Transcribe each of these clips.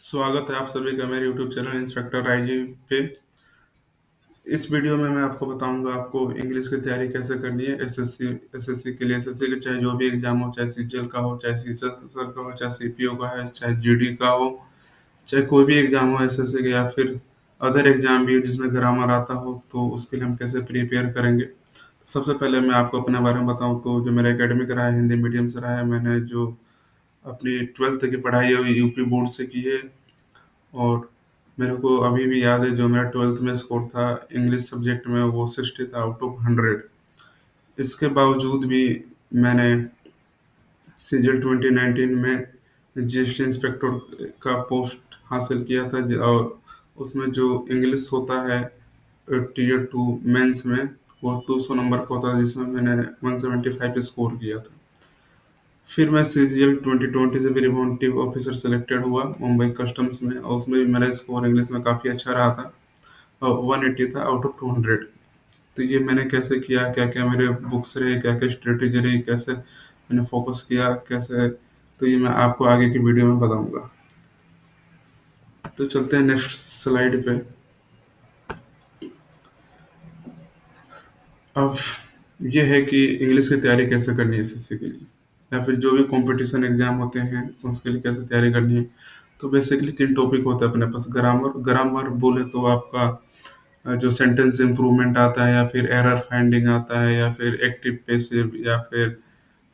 स्वागत है आप सभी का मेरे YouTube चैनल इंस्पेक्टर आईजी पे। इस वीडियो में मैं आपको बताऊंगा आपको इंग्लिश की तैयारी कैसे करनी है एसएससी के लिए। एसएससी के चाहे जो भी एग्जाम हो, चाहे सीजीएल का हो, चाहे सीसर का हो, चाहे सीपीओ का है, चाहे जीडी का हो, चाहे कोई भी एग्जाम हो एसएससी के, या फिर अदर एग्जाम भी हो जिसमें ग्रामर आता हो, तो उसके लिए हम कैसे प्रिपेयर करेंगे। तो सबसे पहले मैं आपको अपने बारे में बताऊं तो जो मेरा एकेडमिक रहा है हिंदी मीडियम से रहा है। मैंने जो अपनी ट्वेल्थ की पढ़ाई है वो यूपी बोर्ड से की है। और मेरे को अभी भी याद है जो मेरा ट्वेल्थ में स्कोर था इंग्लिश सब्जेक्ट में, वो 60 था आउट ऑफ 100। इसके बावजूद भी मैंने सीजीएल 2019 में जीएसटी इंस्पेक्टर का पोस्ट हासिल किया था, और उसमें जो इंग्लिश होता है टीयर 2 मेंस में, वो 200 नंबर का होता है, जिसमें मैंने 175 स्कोर किया था। फिर मैं सीजीएल 2020 से भी रिमोटिव ऑफिसर सेलेक्टेड हुआ मुंबई कस्टम्स में, और उसमें भी मेरा स्कोर इंग्लिश में काफ़ी अच्छा रहा था, और 180 था आउट ऑफ 200। तो ये मैंने कैसे किया, क्या क्या मेरे बुक्स रहे, क्या क्या स्ट्रेटेजी रही, कैसे मैंने फोकस किया, कैसे, तो ये मैं आपको आगे की वीडियो में बताऊंगा। तो चलते हैं नेक्स्ट स्लाइड पे। अब ये है कि इंग्लिश की तैयारी कैसे करनी है एसएससी के लिए, या फिर जो भी कंपटीशन एग्जाम होते हैं उसके लिए कैसे तैयारी करनी है। तो बेसिकली 3 टॉपिक होता है अपने पास। ग्रामर ग्रामर बोले तो आपका जो सेंटेंस इम्प्रूवमेंट आता है, या फिर एरर फाइंडिंग आता है, या फिर एक्टिव पैसिव, या फिर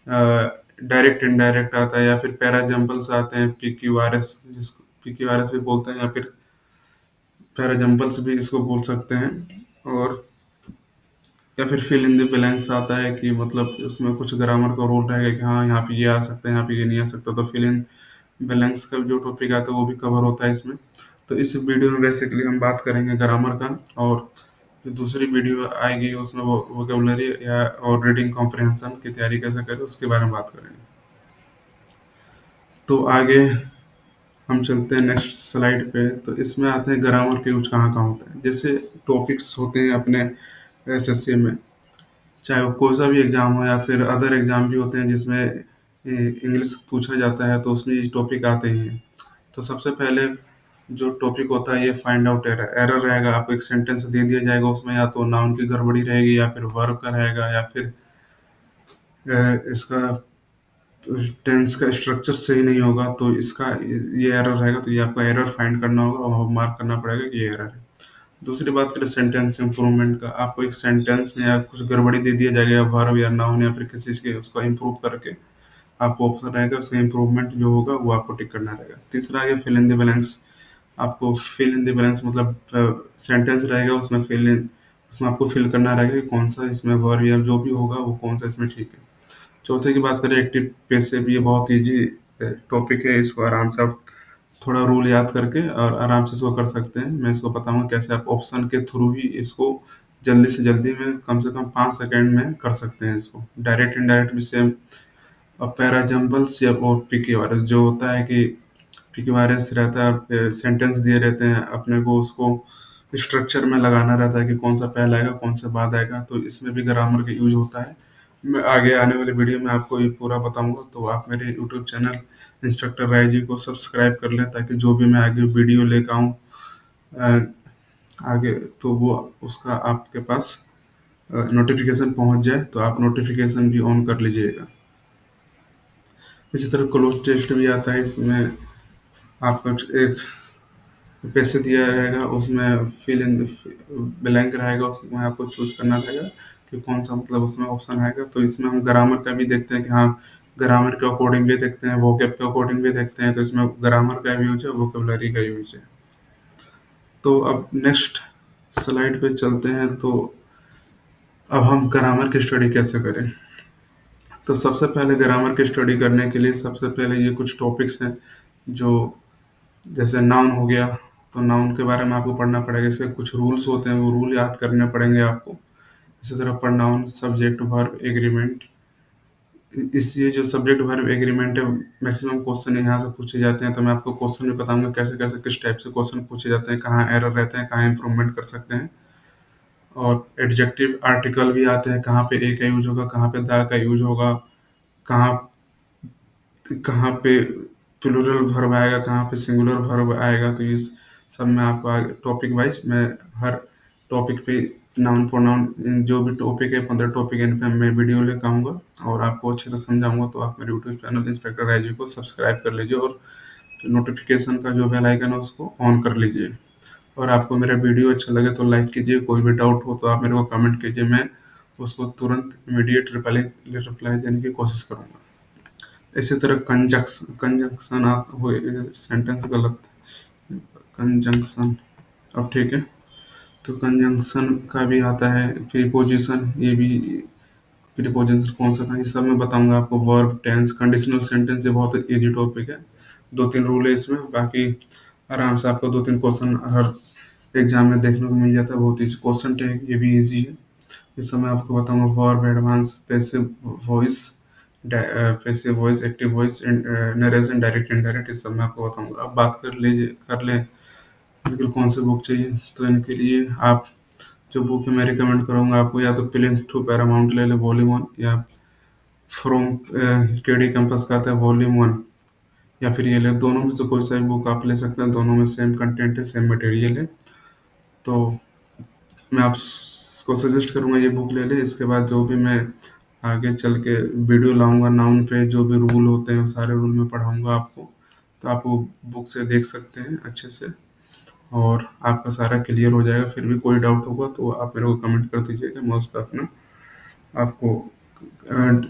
डायरेक्ट इनडायरेक्ट आता है, या फिर पैराजम्पल्स आते हैं, पीक्यूआरएस जिसको पीक्यूआरएस भी बोलते हैं, या फिर पैराजम्पल्स भी इसको बोल सकते हैं। और या फिर फिल इन द ब्लैंक्स आता है कि मतलब उसमें कुछ ग्रामर का रूल रहेगा कि हाँ यहाँ पे ये आ सकता है, यहाँ पे ये नहीं आ सकता, तो फिल इन ब्लैंक्स का जो टॉपिक आता है वो भी कवर होता है इसमें। तो इस वीडियो में बेसिकली हम बात करेंगे ग्रामर का, और जो दूसरी वीडियो आएगी उसमें वो वोकेबलरी या और रीडिंग कॉम्प्रिहेंशन की तैयारी कैसे करें उसके बारे में बात करेंगे। तो आगे हम चलते हैं नेक्स्ट स्लाइड पे। तो इसमें आते हैं ग्रामर के यूज कहाँ कहाँ होता है। जैसे टॉपिक्स होते हैं अपने एसएससी में, चाहे वो कोई सा भी एग्जाम हो, या फिर अदर एग्जाम भी होते हैं जिसमें इंग्लिश पूछा जाता है, तो उसमें ये टॉपिक आते ही हैं। तो सबसे पहले जो टॉपिक होता है ये फाइंड आउट एरर। एरर रहेगा, आपको एक सेंटेंस दे दिया जाएगा, उसमें या तो नाउन की गड़बड़ी रहेगी, या फिर वर्ब का रहेगा, या फिर इसका टेंस का स्ट्रक्चर सही नहीं होगा, तो इसका ये एरर रहेगा। तो ये आपको एरर फाइंड करना होगा और मार्क करना पड़ेगा कि ये एरर है। दूसरी बात करें सेंटेंस इंप्रूवमेंट का, आपको एक सेंटेंस में या कुछ गड़बड़ी दे दिया जाएगा, या वर्ब या नाउन या फिर किसी चीज़ के, उसको इम्प्रूव करके आपको ऑप्शन रहेगा, उसका इम्प्रूवमेंट जो होगा वो आपको टिक करना रहेगा। तीसरा आ गया फिल इन द ब्लैंक्स। आपको फिल इन द ब्लैंक्स मतलब सेंटेंस रहेगा, उसमें फिल इन, उसमें आपको फिल करना रहेगा कि कौन सा इसमें वर्ब या जो भी होगा वो कौन सा इसमें ठीक है। चौथे की बात करें एक्टिव पैसिव, ये बहुत ईजी टॉपिक है, इसको आराम से आप थोड़ा रूल याद करके और आराम से इसको कर सकते हैं। मैं इसको बताऊंगा कैसे आप ऑप्शन के थ्रू ही इसको जल्दी से जल्दी में कम से कम 5 सेकेंड में कर सकते हैं इसको। डायरेक्ट इनडायरेक्ट भी सेम। और पैराजम्बल्स या और पीके वायरस जो होता है कि पीके वायरस रहता है, सेंटेंस दिए रहते हैं, अपने को उसको स्ट्रक्चर में लगाना रहता है कि कौन सा पहले आएगा कौन सा बाद आएगा, तो इसमें भी ग्रामर का यूज होता है। मैं आगे आने वाले वीडियो में आपको ये पूरा बताऊंगा, तो आप मेरे YouTube channel instructor Rai ji को सब्सक्राइब कर लें, ताकि जो भी मैं आगे वीडियो लेकर आऊँ आगे, तो वो उसका आपके पास नोटिफिकेशन पहुंच जाए, तो आप नोटिफिकेशन भी ऑन कर लीजिएगा। इसी तरह क्लोज टेस्ट भी आता है, इसमें आपका एक पैसे दिया रहेगा, उसमें फिल इन ब्लैंक रहेगा, उसमें आपको चूज करना रहेगा कि कौन सा मतलब उसमें ऑप्शन आएगा। तो इसमें हम ग्रामर का भी देखते हैं कि हाँ, ग्रामर के अकॉर्डिंग भी देखते हैं, वोकेब के अकॉर्डिंग भी देखते हैं, तो इसमें ग्रामर का भी यूज है, वोकेबलरी का यूज है। तो अब नेक्स्ट स्लाइड पे चलते हैं। तो अब हम ग्रामर की स्टडी कैसे करें। तो सबसे पहले ग्रामर की स्टडी करने के लिए सबसे पहले ये कुछ टॉपिक्स हैं, जो जैसे नाउन हो गया, तो नाउन के बारे में आपको पढ़ना पड़ेगा, इसके कुछ रूल्स होते हैं, वो रूल याद करने पड़ेंगे आपको। इसी तरह प्रोनाउन, सब्जेक्ट, वर्ब, एग्रीमेंट। इस ये जो सब्जेक्ट वर्ब एग्रीमेंट है, मैक्सिमम क्वेश्चन यहाँ से पूछे जाते हैं, तो मैं आपको क्वेश्चन भी बताऊंगा कैसे कैसे किस टाइप से क्वेश्चन पूछे जाते हैं, कहाँ एरर रहते हैं, कहाँ इंप्रूवमेंट कर सकते हैं। और एडजेक्टिव आर्टिकल भी आते हैं, कहाँ पे ए का यूज होगा, कहाँ पे द का यूज होगा, कहाँ कहाँ पे प्लूरल वर्ब आएगा, कहाँ पे सिंगुलर वर्ब आएगा, तो ये सब मैं आपको आगे टॉपिक वाइज मैं हर टॉपिक पे नाउन प्रोनाउन जो भी टॉपिक है 15 टॉपिक इन पे मैं वीडियो लेकर आऊँगा और आपको अच्छे से समझाऊंगा। तो आप मेरे यूट्यूब चैनल इंस्पेक्टर राजू को सब्सक्राइब कर लीजिए और नोटिफिकेशन का जो बेल आइकन है उसको ऑन कर लीजिए। और आपको मेरा वीडियो अच्छा लगे तो लाइक कीजिए, कोई भी डाउट हो तो आप मेरे को कमेंट कीजिए, मैं उसको तुरंत इमीडिएट रिप्लाई रिप्लाई देने की कोशिश करूँगा। इसी तरह कंजंक्शन आप हो, सेंटेंस गलत, कंजंक्शन, अब ठीक है। तो कंजंक्शन का भी आता है प्रीपोजिशन, ये भी प्रीपोजिशन कौन सा था ये सब मैं बताऊंगा आपको। वर्ब, टेंस, कंडीशनल सेंटेंस, ये बहुत इजी टॉपिक है। 2-3 रूल है इसमें, बाकी आराम से आपको 2-3 क्वेश्चन हर एग्जाम में देखने को मिल जाता है। बहुत ईजी क्वेश्चन है, ये भी इजी है। ये सब मैं आपको बताऊंगा। Verb, advance, passive voice, passive voice, active voice, narration, direct, indirect, ये सब मैं आपको बताऊंगा। अब बात कर ले इनके लिए कौन सी बुक चाहिए, तो इनके लिए आप जो बुक मैं रिकमेंड करूंगा आपको, या तो प्लेन टू पैरामाउंट ले ले वॉल्यूम 1, या फ्रॉम केडी कैंपस का आता है वॉल्यूम 1, या फिर ये ले। दोनों में से कोई सा भी बुक आप ले सकते हैं, दोनों में सेम कंटेंट है, सेम मटेरियल है। तो मैं आपको सजेस्ट करूंगा ये बुक ले ले। इसके बाद जो भी मैं आगे चल के वीडियो लाऊंगा नाउन पे, जो भी रूल होते हैं वो सारे रूल मैं पढ़ाऊंगा आपको, तो आप वो बुक से देख सकते हैं अच्छे से और आपका सारा क्लियर हो जाएगा। फिर भी कोई डाउट होगा तो आप मेरे को कमेंट कर दीजिएगा, मैं उस पर अपना आपको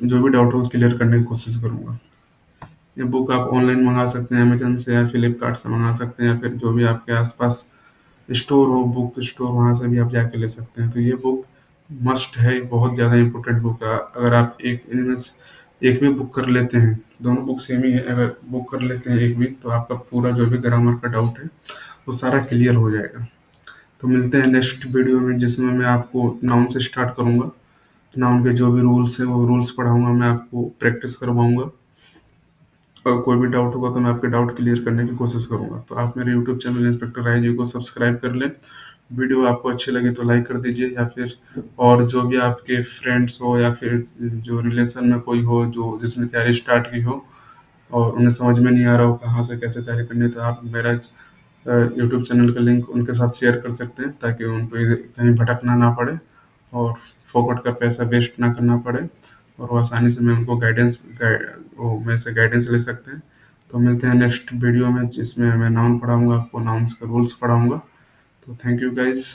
जो भी डाउट होगा क्लियर करने की कोशिश करूंगा। ये बुक आप ऑनलाइन मंगा सकते हैं, अमेजन से या फ्लिपकार्ट से मंगा सकते हैं, या फिर जो भी आपके आसपास स्टोर हो, बुक स्टोर, वहाँ से भी आप जाके ले सकते हैं। तो ये बुक मस्ट है, बहुत ज़्यादा इंपॉर्टेंट बुक है। अगर आप एक इनमें से एक भी बुक कर लेते हैं, दोनों बुक सेम ही है, अगर बुक कर लेते हैं एक भी, तो आपका पूरा जो भी ग्रामर का डाउट है वो सारा क्लियर हो जाएगा। तो मिलते हैं नेक्स्ट वीडियो में, जिसमें मैं आपको नाउन से स्टार्ट करूंगा। नाउन के जो भी रूल्स है वो रूल्स पढ़ाऊंगा, मैं आपको प्रैक्टिस करवाऊंगा। और कोई भी डाउट होगा तो मैं आपके डाउट क्लियर करने की कोशिश करूंगा। तो आप मेरे YouTube channel inspector Rai ji को सब्सक्राइब कर लें। वीडियो आपको अच्छी लगी तो लाइक कर दीजिए, या फिर और जो भी आपके फ्रेंड्स हो या फिर जो रिलेशन में कोई हो जो जिसने तैयारी स्टार्ट की हो और उन्हें समझ में नहीं आ रहा हो कहाँ से कैसे तैयारी करनी है, तो आप मेरा यूट्यूब चैनल का लिंक उनके साथ शेयर कर सकते हैं, ताकि उनको कहीं भटकना ना पड़े और फोकट का पैसा वेस्ट ना करना पड़े, और वो आसानी से मैं उनको वो मेरे से गाइडेंस ले सकते हैं। तो मिलते हैं नेक्स्ट वीडियो में, जिसमें मैं नाउन पढ़ाऊंगा आपको, नाउन्स का रूल्स पढ़ाऊंगा। तो थैंक यू गाइज।